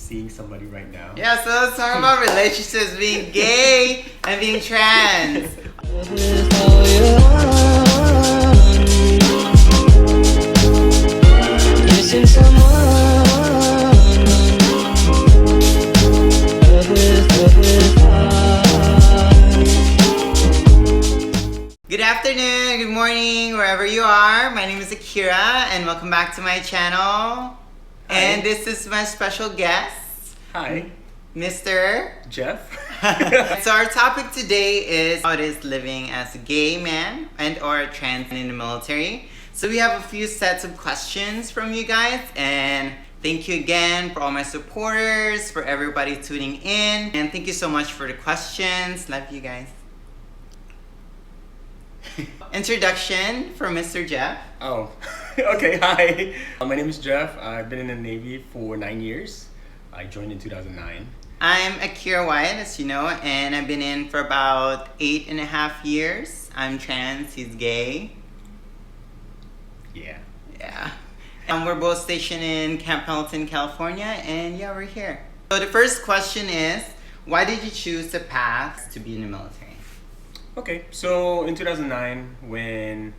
seeing somebody right now. Yeah, so let's talk about relationships, being gay and being trans. Good afternoon, good morning, wherever you are. My name is Akira and welcome back to my channel. Hi. And this is my special guest. Hi, Mr. Jeff. So our topic today is how it is living as a gay man and or trans in the military. So we have a few sets of questions from you guys, and thank you again for all my supporters, for everybody tuning in, and thank you so much for the questions. Love you guys. Introduction from Mr. Jeff. Oh, okay, hi. My name is Jeff. I've been in the Navy for 9 years. I joined in 2009. I'm Akira Wyatt, as you know, and I've been in for about 8.5 years. I'm trans, he's gay. Yeah. Yeah. And we're both stationed in Camp Pendleton, California, and yeah, we're here. So the first question is, why did you choose the path to be in the military? Okay, so in 2009, when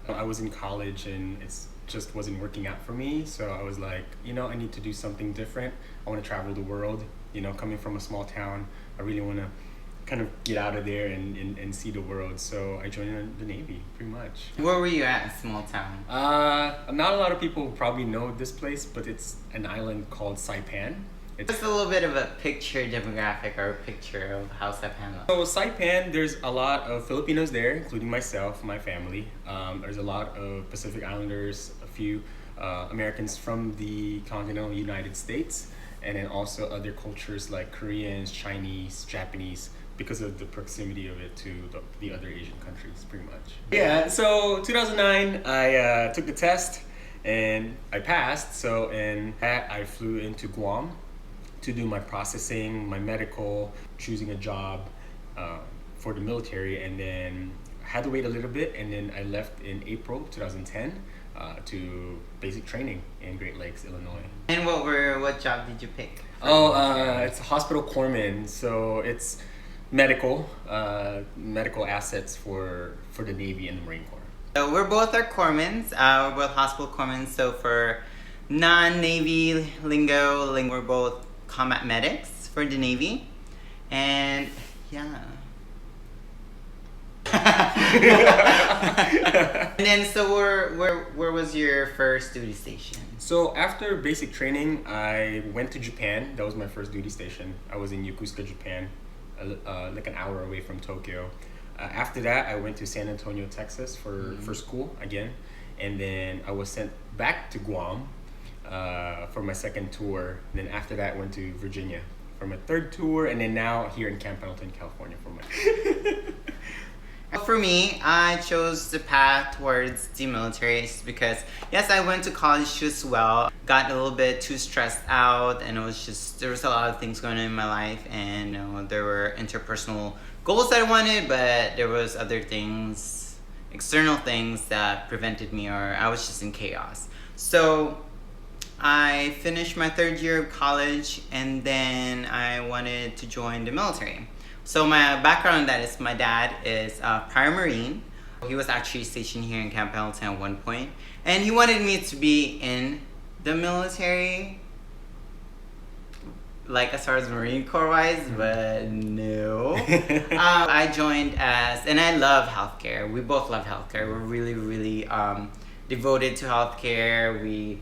I was in college and it just wasn't working out for me, so I was like, I need to do something different. I want to travel the world. Coming from a small town, I really want to kind of get out of there and see the world. So I joined the Navy, pretty much. Where were you at, small town? Not a lot of people probably know this place, but it's an island called Saipan. Just a little bit of a picture demographic or a picture of how Saipan looks. So Saipan, there's a lot of Filipinos there, including myself, my family. There's a lot of Pacific Islanders, a few Americans from the continental United States, and then also other cultures like Koreans, Chinese, Japanese, because of the proximity of it to the other Asian countries, pretty much. Yeah, so 2009, I took the test and I passed. So in that, I flew into Guam to do my processing, my medical, choosing a job for the military, and then had to wait a little bit, and then I left in April 2010 to basic training in Great Lakes, Illinois. And what job did you pick? It's a hospital corpsman, so it's medical assets for the Navy and the Marine Corps. So we're both corpsmen. We're both hospital corpsmen. So for non-Navy lingo, we're both combat medics for the Navy, and yeah. And then, so where was your first duty station? So after basic training, I went to Japan. That was my first duty station. I was in Yokosuka, Japan, like an hour away from Tokyo. After that, I went to San Antonio, Texas for school again, and then I was sent back to Guam for my second tour. And then after that, I went to Virginia for my third tour, and then now here in Camp Pendleton, California for my. For me, I chose the path towards the military because, yes, I went to college as well. Got a little bit too stressed out, and there was a lot of things going on in my life, and there were interpersonal goals that I wanted, but there was other things, external things that prevented me, or I was just in chaos. So I finished my third year of college, and then I wanted to join the military. So my background on that is my dad is a prior Marine. He was actually stationed here in Camp Pendleton at one point, and he wanted me to be in the military, like as far as Marine Corps wise, but no. I joined and I love healthcare. We both love healthcare. We're really, really devoted to healthcare.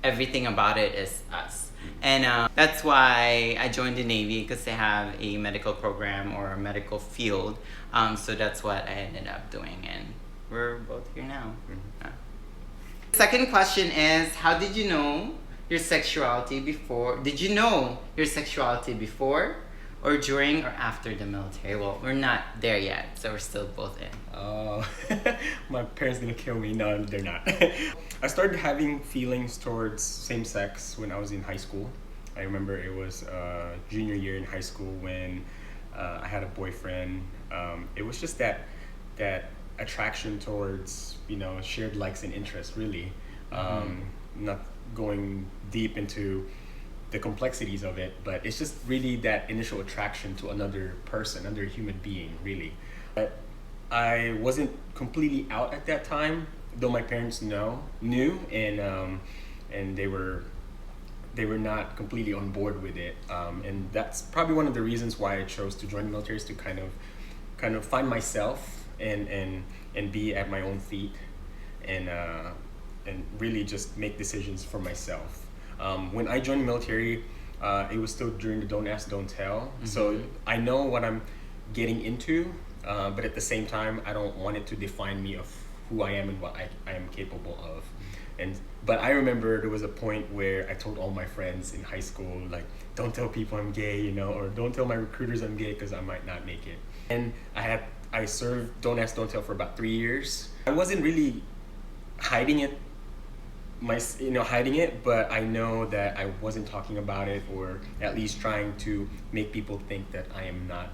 Everything about it is us. And that's why I joined the Navy, because they have a medical program or a medical field. So that's what I ended up doing, and we're both here now. Second question is, how did you know your sexuality before? Did you know your sexuality before, or during, or after the military? Well, we're not there yet, so we're still both in. Oh, my parents gonna kill me. No, they're not. I started having feelings towards same sex when I was in high school. I remember it was junior year in high school when I had a boyfriend. It was just that attraction towards, shared likes and interests, really. Not going deep into the complexities of it, but it's just really that initial attraction to another person, another human being, really. But I wasn't completely out at that time, though my parents knew, and they were not completely on board with it, and that's probably one of the reasons why I chose to join the military, is to kind of find myself and be at my own feet, and really just make decisions for myself. When I joined the military, it was still during the Don't Ask, Don't Tell. So I know what I'm getting into, but at the same time, I don't want it to define me of who I am and what I am capable of. But I remember there was a point where I told all my friends in high school, like, don't tell people I'm gay, or don't tell my recruiters I'm gay because I might not make it. And I served Don't Ask, Don't Tell for about 3 years. I wasn't really hiding it, but I know that I wasn't talking about it, or at least trying to make people think that I am not,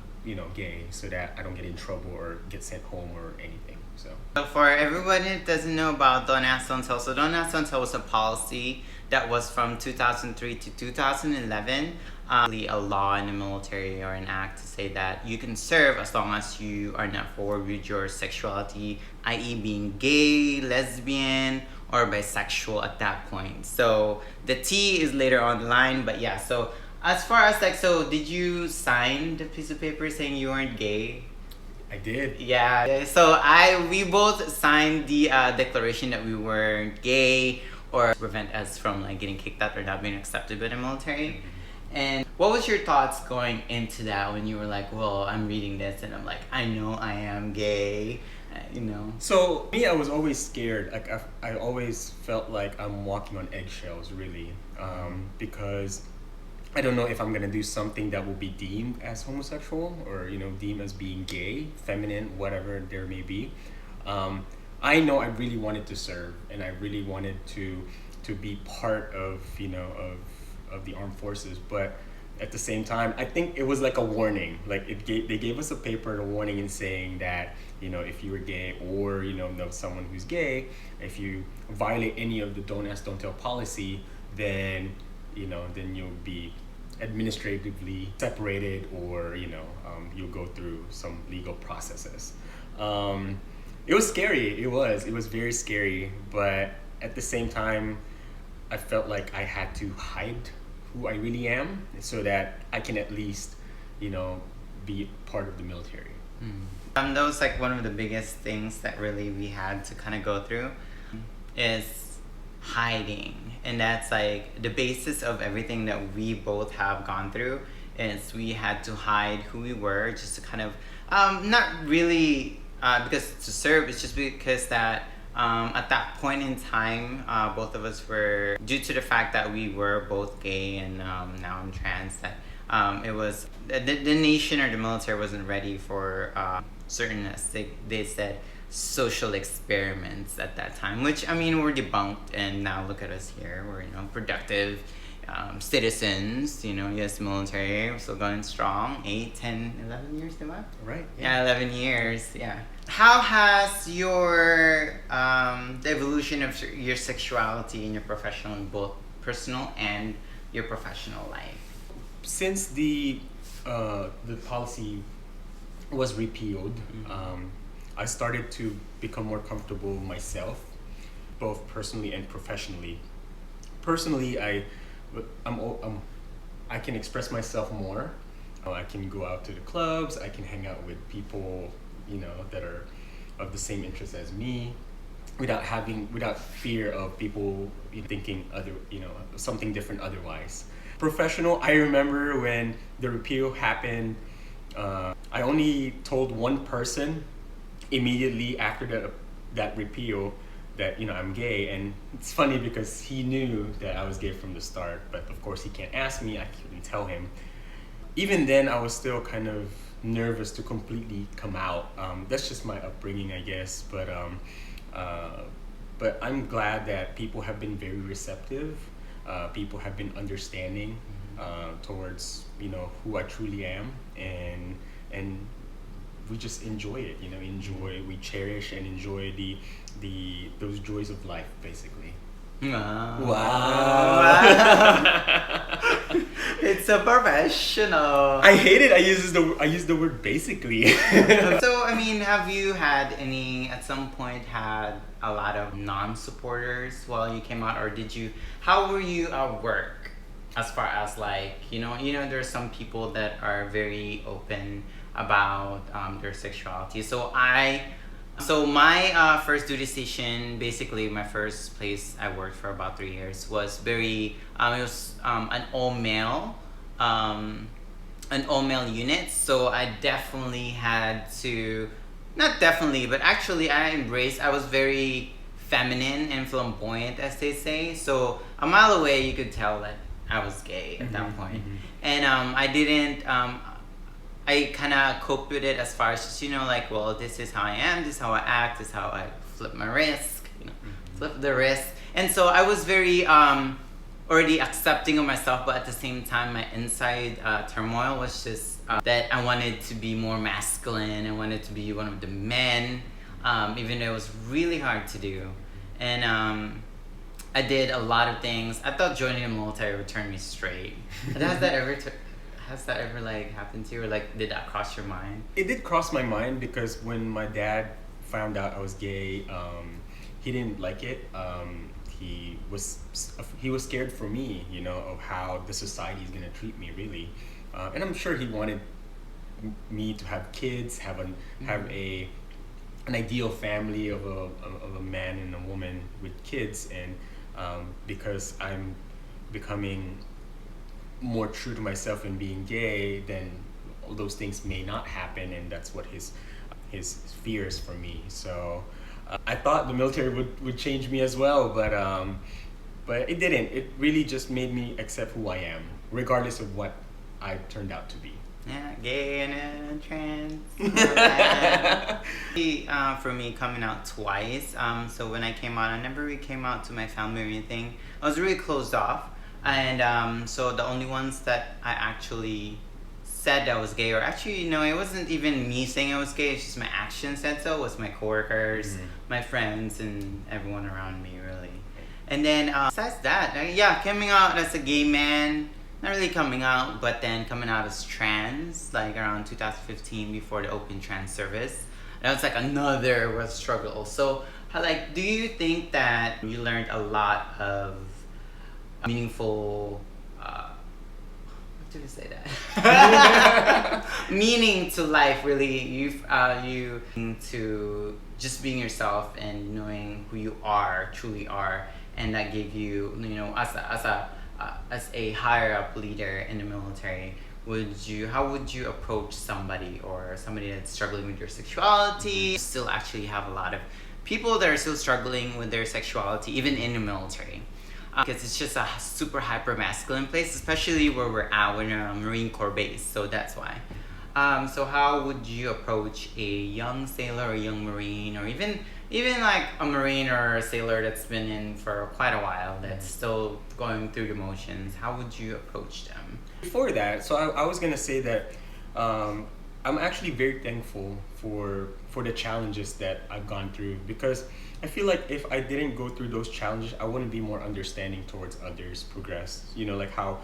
gay, so that I don't get in trouble or get sent home or anything. So for everybody that doesn't know about Don't Ask, Don't Tell, so Don't Ask, Don't Tell was a policy that was from 2003 to 2011. A law in the military, or an act, to say that you can serve as long as you are not forward with your sexuality, i.e. being gay, lesbian, or bisexual at that point. So the T is later on the line, but yeah, so as far as so did you sign the piece of paper saying you weren't gay? I did. Yeah, so we both signed the declaration that we weren't gay, or prevent us from getting kicked out or not being accepted by the military. And what was your thoughts going into that when you were like, well, I'm reading this and I'm like, I know I am gay, So me, I was always scared. Like I always felt like I'm walking on eggshells, really, because I don't know if I'm gonna do something that will be deemed as homosexual, or deemed as being gay, feminine, whatever there may be. I know I really wanted to serve, and I really wanted to be part of of the armed forces, but at the same time, I think it was like a warning. Like they gave us a paper and a warning, in saying that if you were gay, or know someone who's gay, if you violate any of the Don't Ask, Don't Tell policy, then then you'll be administratively separated, or you'll go through some legal processes. It was scary. It was very scary, but at the same time, I felt like I had to hide who I really am, so that I can at least be part of the military. That was one of the biggest things that really we had to kind of go through, is hiding. And that's the basis of everything that we both have gone through, is we had to hide who we were, just to kind of not really because to serve, it's just because that at that point in time, both of us were, due to the fact that we were both gay, and now I'm trans, that it was the nation or the military wasn't ready for certain, as they said, social experiments at that time, which were debunked, and now look at us here. We're productive citizens, yes, military, we're still going strong. 8, 10, 11 years, diba? Right. Yeah, 11 years, yeah. How has your the evolution of your sexuality in your professional, both personal and your professional life? Since the policy was repealed, I started to become more comfortable myself, both personally and professionally. Personally, I can express myself more. I can go out to the clubs. I can hang out with people, that are of the same interests as me, without fear of people thinking something different otherwise. Professional, I remember when the repeal happened, I only told one person immediately after that repeal that I'm gay, and it's funny because he knew that I was gay from the start, but of course he can't ask me, I couldn't tell him. Even then, I was still kind of nervous to completely come out. That's just my upbringing, I guess, but I'm glad that people have been very receptive. People have been understanding towards who I truly am, and we just enjoy it. We cherish and enjoy those joys of life, basically. Wow. Wow. It's so professional. I hate it. I use the word basically. So, I mean, have you had any, at some point, had a lot of non-supporters while you came out, or how were you at work? As far as like, there's some people that are very open about their sexuality. So my first duty station, basically my first place I worked for about 3 years, was very, it was an all-male unit. So I definitely had to, not definitely, but actually I was very feminine and flamboyant, as they say. So a mile away, you could tell that I was gay at that point. And I didn't, I kind of coped with it as far as just, like, well, this is how I am, this is how I act, this is how I flip my wrist, flip the wrist. And so I was very already accepting of myself, but at the same time, my inside turmoil was just that I wanted to be more masculine. I wanted to be one of the men, even though it was really hard to do. And I did a lot of things. I thought joining the military would turn me straight. Has that ever like happened to you, or like did that cross your mind? It did cross my mind because when my dad found out I was gay, he didn't like it. He was scared for me, of how the society is gonna treat me, really. And I'm sure he wanted me to have kids, have an ideal family of a man and a woman with kids, and because I'm becoming more true to myself in being gay, then all those things may not happen, and that's what his fears for me. So I thought the military would change me as well, but it didn't. It really just made me accept who I am, regardless of what I turned out to be. Yeah, gay and trans. For me, coming out twice. So when I came out, I never really came out to my family or anything. I was really closed off. And so the only ones that I actually said I was gay, or actually, it wasn't even me saying I was gay, it's just my actions said so, was my coworkers, my friends, and everyone around me, really. And then, besides that, coming out as a gay man, not really coming out, but then coming out as trans, like around 2015, before the open trans service. That was like another struggle. So, do you think that you learned a lot of meaningful, what did I say that? Meaning to life, really. You to just being yourself and knowing who you truly are, and that gave you, as a higher up leader in the military, how would you approach somebody that's struggling with your sexuality? Still actually have a lot of people that are still struggling with their sexuality, even in the military. Because it's just a super hyper masculine place, especially where we're at. We're in a Marine Corps base, so that's why. So how would you approach a young sailor or a young Marine, or even like a Marine or a sailor that's been in for quite a while, that's still going through the motions? How would you approach them? Before that, so I was gonna say that I'm actually very thankful for the challenges that I've gone through, because I feel like if I didn't go through those challenges, I wouldn't be more understanding towards others' progress. Like how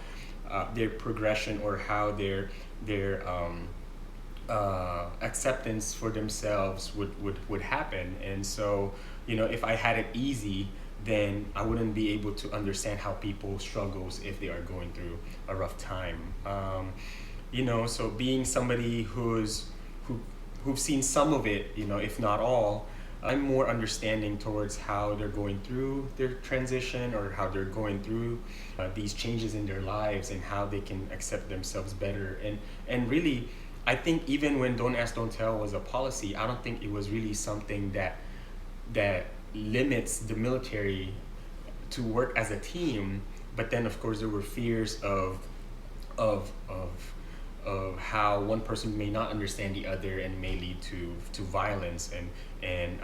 their progression, or how their acceptance for themselves would happen. And so, if I had it easy, then I wouldn't be able to understand how people struggles if they are going through a rough time. So being somebody who've seen some of it, if not all, I'm more understanding towards how they're going through their transition, or how they're going through these changes in their lives, and how they can accept themselves better. And really, I think even when Don't Ask, Don't Tell was a policy, I don't think it was really something that limits the military to work as a team. But then, of course, there were fears of how one person may not understand the other, and may lead to violence and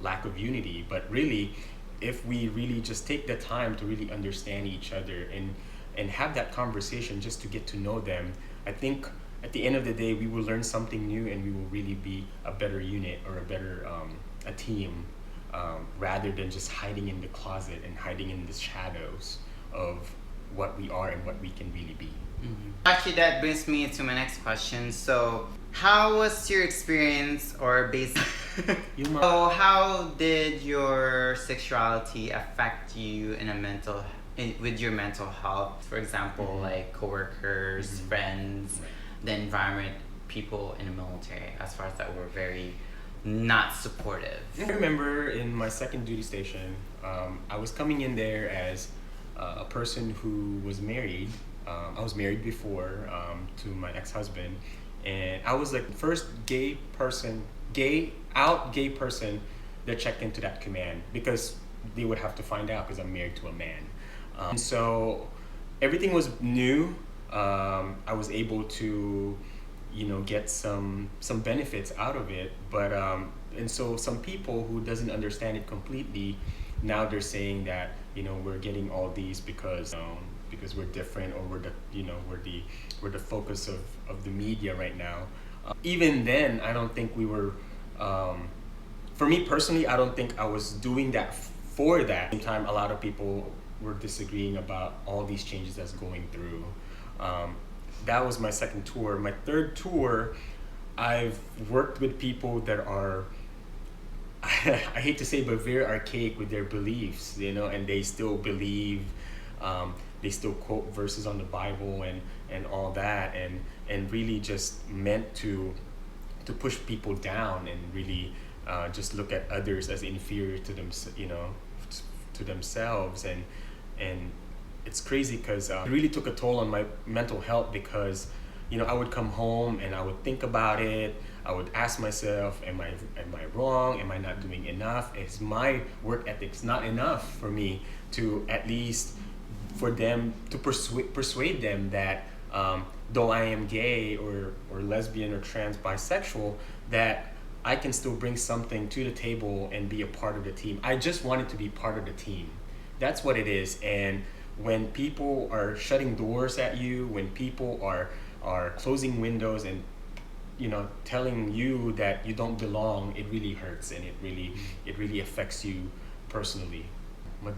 lack of unity. But really, if we really just take the time to really understand each other and have that conversation just to get to know them, I think at the end of the day, we will learn something new, and we will really be a better unit, or a better a team, rather than just hiding in the closet and hiding in the shadows of what we are and what we can really be. Actually, that brings me to my next question. So, how was your experience, or so how did your sexuality affect you with your mental health? For example, like coworkers, friends, the environment, people in the military, as far as that were very not supportive. I remember in my second duty station, I was coming in there as a person who was married. I was married before to my ex-husband, and I was like the first gay person that checked into that command, because they would have to find out because I'm married to a man. And so everything was new. I was able to, get some benefits out of it, but and so some people who doesn't understand it completely, now they're saying that we're getting all these because we're different, or we're the focus of the media right now. Even then, I don't think we were. For me personally, I don't think I was doing that for that. At the same time, a lot of people were disagreeing about all these changes that's going through. That was my second tour. My third tour, I've worked with people that are, I hate to say, but very archaic with their beliefs, and they still believe, they still quote verses on the Bible and all that, and really just meant to push people down, and really just look at others as inferior to them, to themselves, and it's crazy because it really took a toll on my mental health, because I would come home and I would think about it. I would ask myself, am I wrong? Am I not doing enough? Is my work ethics not enough for me to at least for them to persuade them that though I am gay or lesbian or trans bisexual, that I can still bring something to the table and be a part of the team. I just wanted to be part of the team. That's what it is. And when people are shutting doors at you, when people are closing windows and telling you that you don't belong, it really hurts, and it really affects you personally. I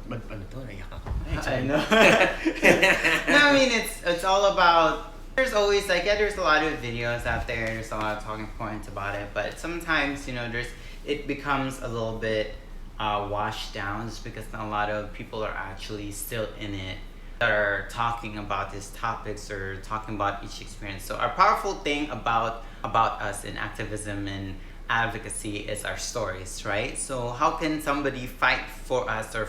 know. No, I mean it's all about. There's always there's a lot of videos out there. There's a lot of talking points about it, but sometimes it becomes a little bit washed down, just because not a lot of people are actually still in it, that are talking about these topics or talking about each experience. So a powerful thing about us in activism and advocacy is our stories, right? So how can somebody fight for us, or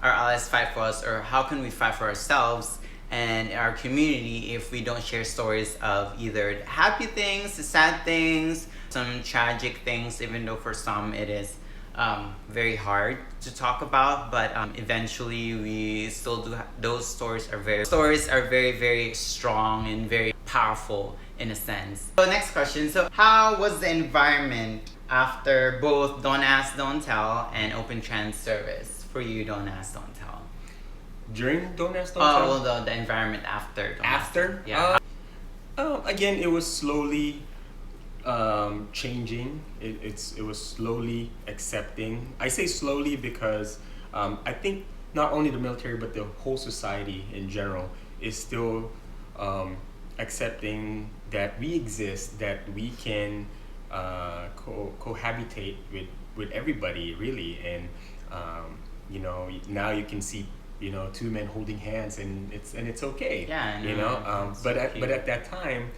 our allies fight for us, or how can we fight for ourselves and our community if we don't share stories of either the happy things, the sad things, some tragic things, even though for some it is very hard to talk about, but eventually we still do. Those stories are very, very strong and very powerful in a sense. So next question. So how was the environment after both Don't Ask, Don't Tell and Open Trans Service for you? Don't Ask, Don't Tell. During Don't Ask, Don't Tell? Oh, well, the environment after. After? Yeah. Again, it was slowly changing. It was slowly accepting. I say slowly because I think not only the military but the whole society in general is still accepting that we exist, that we can cohabitate with everybody, really, and now you can see two men holding hands, and it's okay. Yeah, but at that time,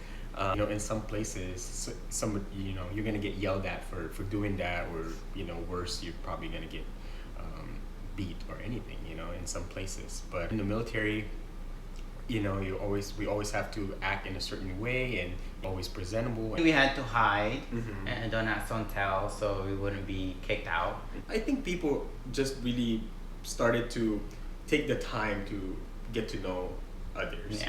in some places, you're gonna get yelled at for doing that, or worse, you're probably gonna get beat or anything. In some places, but in the military, we always have to act in a certain way and always presentable. We had to hide and Don't Ask, Don't Tell, so we wouldn't be kicked out. I think people just really started to take the time to get to know others.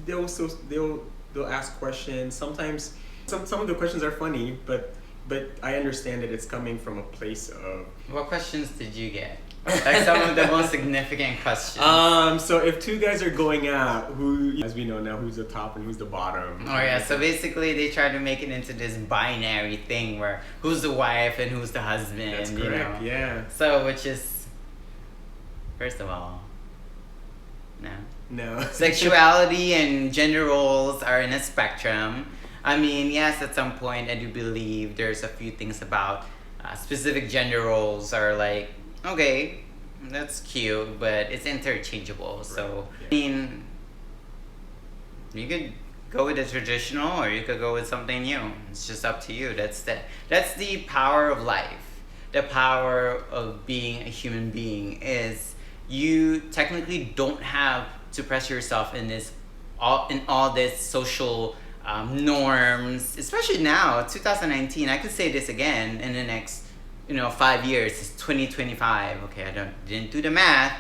They'll ask questions. Sometimes some of the questions are funny, but I understand that it's coming from a place of. What questions did you get? Like some of the most significant questions. So if two guys are going out, who, as we know now, who's the top and who's the bottom? Oh yeah, so basically they try to make it into this binary thing where who's the wife and who's the husband. That's correct. Yeah. So which is, first of all, No. No. Sexuality and gender roles are in a spectrum. I mean, yes, at some point I do believe there's a few things about specific gender roles are like, okay, that's cute, but it's interchangeable. So, Yeah. I mean, you could go with the traditional or you could go with something new. It's just up to you. That's the power of life. The power of being a human being is you technically don't have to press yourself in all this social norms, especially now, 2019. I could say this again in the next 5 years. It's 2025. Okay, didn't do the math,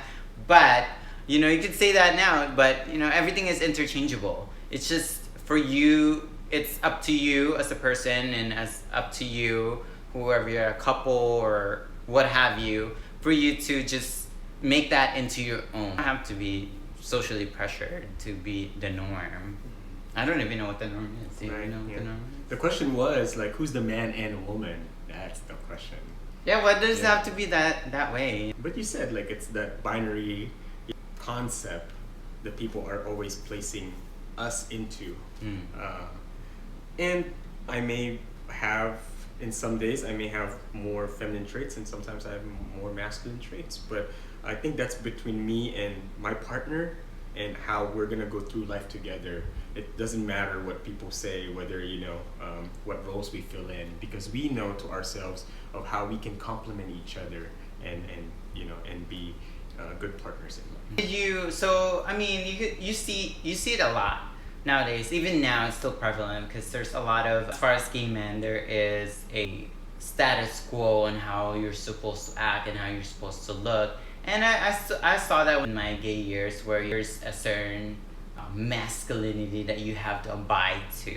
but you could say that now. But everything is interchangeable. It's just for you. It's up to you as a person, and as up to you, whoever you're, a couple or what have you, for you to just make that into your own. You don't have to be socially pressured to be the norm. I don't even know what the norm is. Do you know what the norm is? The question was like, who's the man and woman? That's the question. Yeah, why does it have to be that way? But you said like it's that binary concept that people are always placing us into. And I may have, in some days, I may have more feminine traits and sometimes I have more masculine traits. But I think that's between me and my partner and how we're gonna go through life together. It doesn't matter what people say, whether what roles we fill in, because we know to ourselves of how we can complement each other and be good partners in life. So I mean, you see it a lot nowadays. Even now, it's still prevalent because there's a lot of, as far as gay men, there is a status quo on how you're supposed to act and how you're supposed to look. And I saw that in my gay years, where there's a certain masculinity that you have to abide to.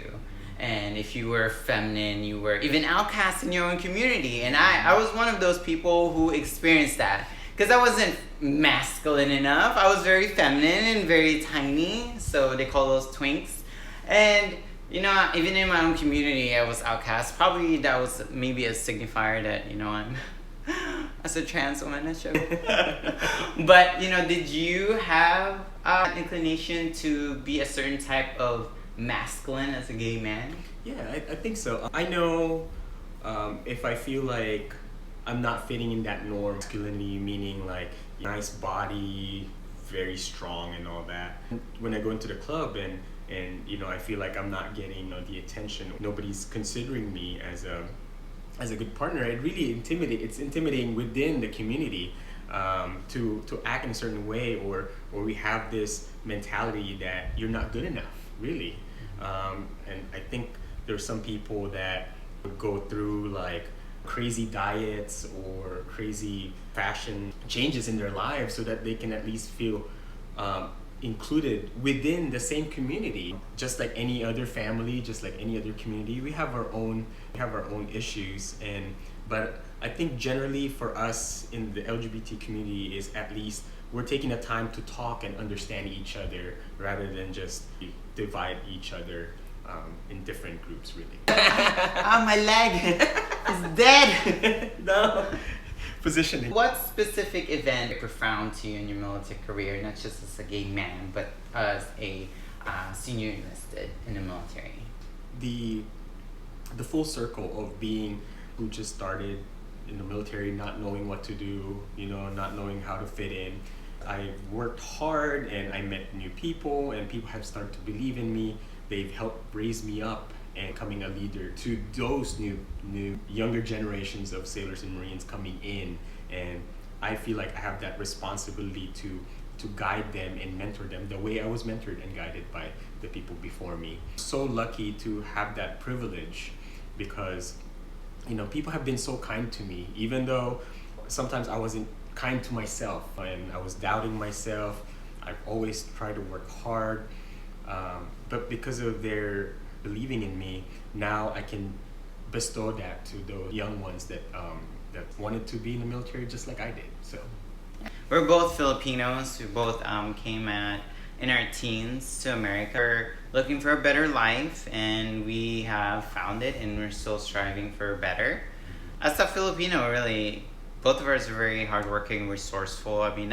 And if you were feminine, you were even outcast in your own community. And I was one of those people who experienced that. Because I wasn't masculine enough. I was very feminine and very tiny. So they call those twinks. And, even in my own community, I was outcast. Probably that was maybe a signifier that, I'm as a trans woman, I should. But, did you have an inclination to be a certain type of masculine as a gay man? Yeah, I think so. I know if I feel like I'm not fitting in that norm, masculinity meaning like nice body, very strong and all that. When I go into the club and I feel like I'm not getting the attention, nobody's considering me as a good partner, it's intimidating within the community to act in a certain way, or we have this mentality that you're not good enough, really. And I think there's some people that go through like crazy diets or crazy fashion changes in their lives so that they can at least feel included within the same community. Just like any other family, just like any other community, we have our own issues. But I think generally for us in the LGBT community is at least we're taking the time to talk and understand each other rather than just divide each other in different groups, really. My leg is dead. No. Positioning. What specific event was profound to you in your military career, not just as a gay man, but as a senior enlisted in the military? The full circle of being who just started in the military, not knowing what to do, not knowing how to fit in. I worked hard and I met new people, and people have started to believe in me. They've helped raise me up and becoming a leader to those new younger generations of sailors and Marines coming in. And I feel like I have that responsibility to guide them and mentor them the way I was mentored and guided by the people before me. So lucky to have that privilege, because people have been so kind to me, even though sometimes I wasn't kind to myself and I was doubting myself. I've always tried to work hard, but because of their believing in me, now I can bestow that to those young ones that wanted to be in the military just like I did. So we're both Filipinos. We both came in our teens to America. We're looking for a better life, and we have found it, and we're still striving for better. As a Filipino, really, both of us are very hardworking, resourceful. I mean,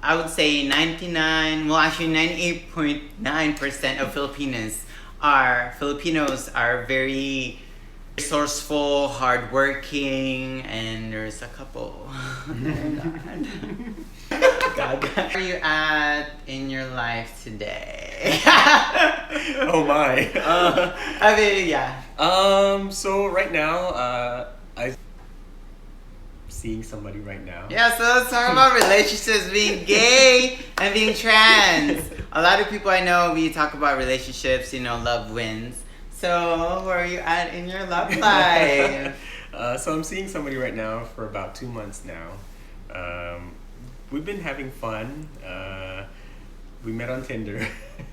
I would say 98.9% of Filipinos are very resourceful, hardworking, and there's a couple. God. Where are you at in your life today? Oh my. I mean, yeah. So right now, I'm seeing somebody right now. Yeah, so let's talk about relationships, being gay and being trans. A lot of people I know, we talk about relationships, love wins. So, where are you at in your love life? So I'm seeing somebody right now for about 2 months now. We've been having fun. We met on Tinder.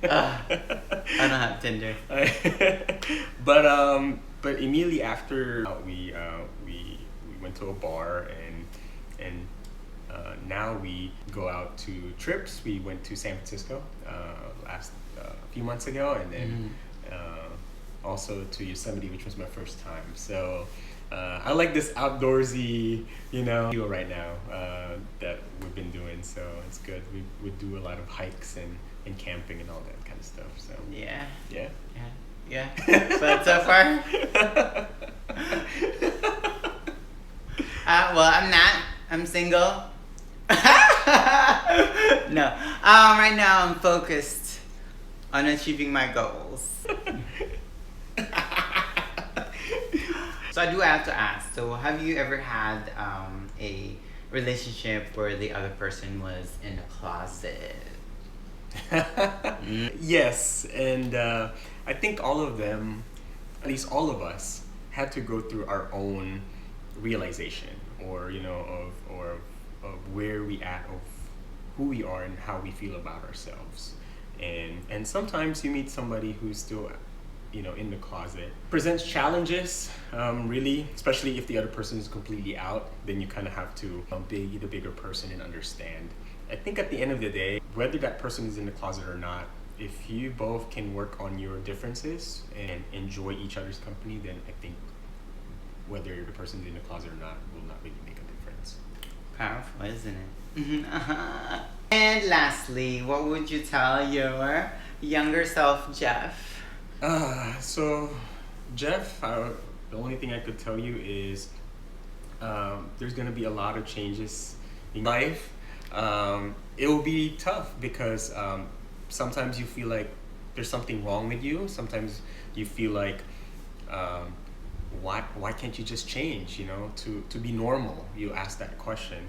I don't have Tinder. But immediately after we went to a bar and now we go out to trips. We went to San Francisco last few months ago, and then also to Yosemite, which was my first time. So I like this outdoorsy, feel right now that we've been doing. So it's good. We do a lot of hikes and camping and all that kind of stuff. So Yeah. yeah. But so far, well, I'm not. I'm single. No. Right now I'm focused on achieving my goals. So I do have to ask. So have you ever had a relationship where the other person was in the closet? Yes, and I think all of them, at least all of us, had to go through our own realization, or of where we at, of who we are and how we feel about ourselves. And sometimes you meet somebody who's still in the closet, presents challenges, really, especially if the other person is completely out. Then you kind of have to be the bigger person and understand. I think at the end of the day, whether that person is in the closet or not, if you both can work on your differences and enjoy each other's company, then I think whether the person's in the closet or not will not really make a difference. Powerful, isn't it? And lastly, what would you tell your younger self, Jeff? So Jeff, the only thing I could tell you is there's going to be a lot of changes in life. It will be tough because sometimes you feel like there's something wrong with you. Sometimes you feel like why can't you just change, to be normal? You ask that question.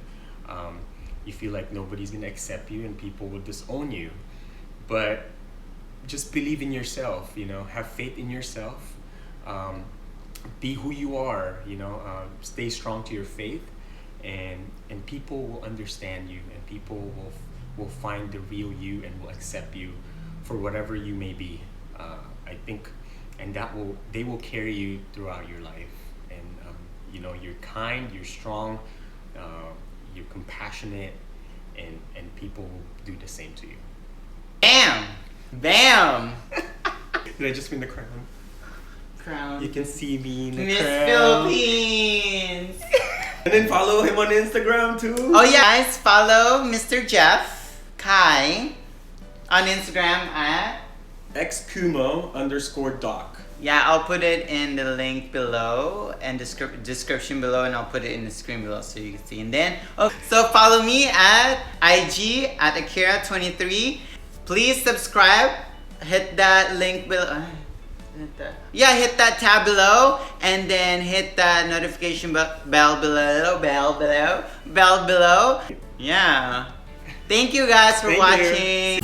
You feel like nobody's going to accept you and people will disown you. But just believe in yourself, have faith in yourself, be who you are, stay strong to your faith, and people will understand you, and people will find the real you and will accept you for whatever you may be. I think, and they will carry you throughout your life. And you're kind, you're strong, you're compassionate, and people will do the same to you. Bam! Did I just win the crown? You can see me in the Miss crown. Philippines! And then follow him on Instagram too. Oh yeah, guys, follow Mr. Jeff Kai on Instagram at xkumo_doc. Yeah, I'll put it in the link below and description below, and I'll put it in the screen below so you can see. And then, so follow me at IG at Akira23. Please subscribe. Hit that link below. Hit that tab below, and then hit that notification bell below. Yeah. Thank you guys for watching.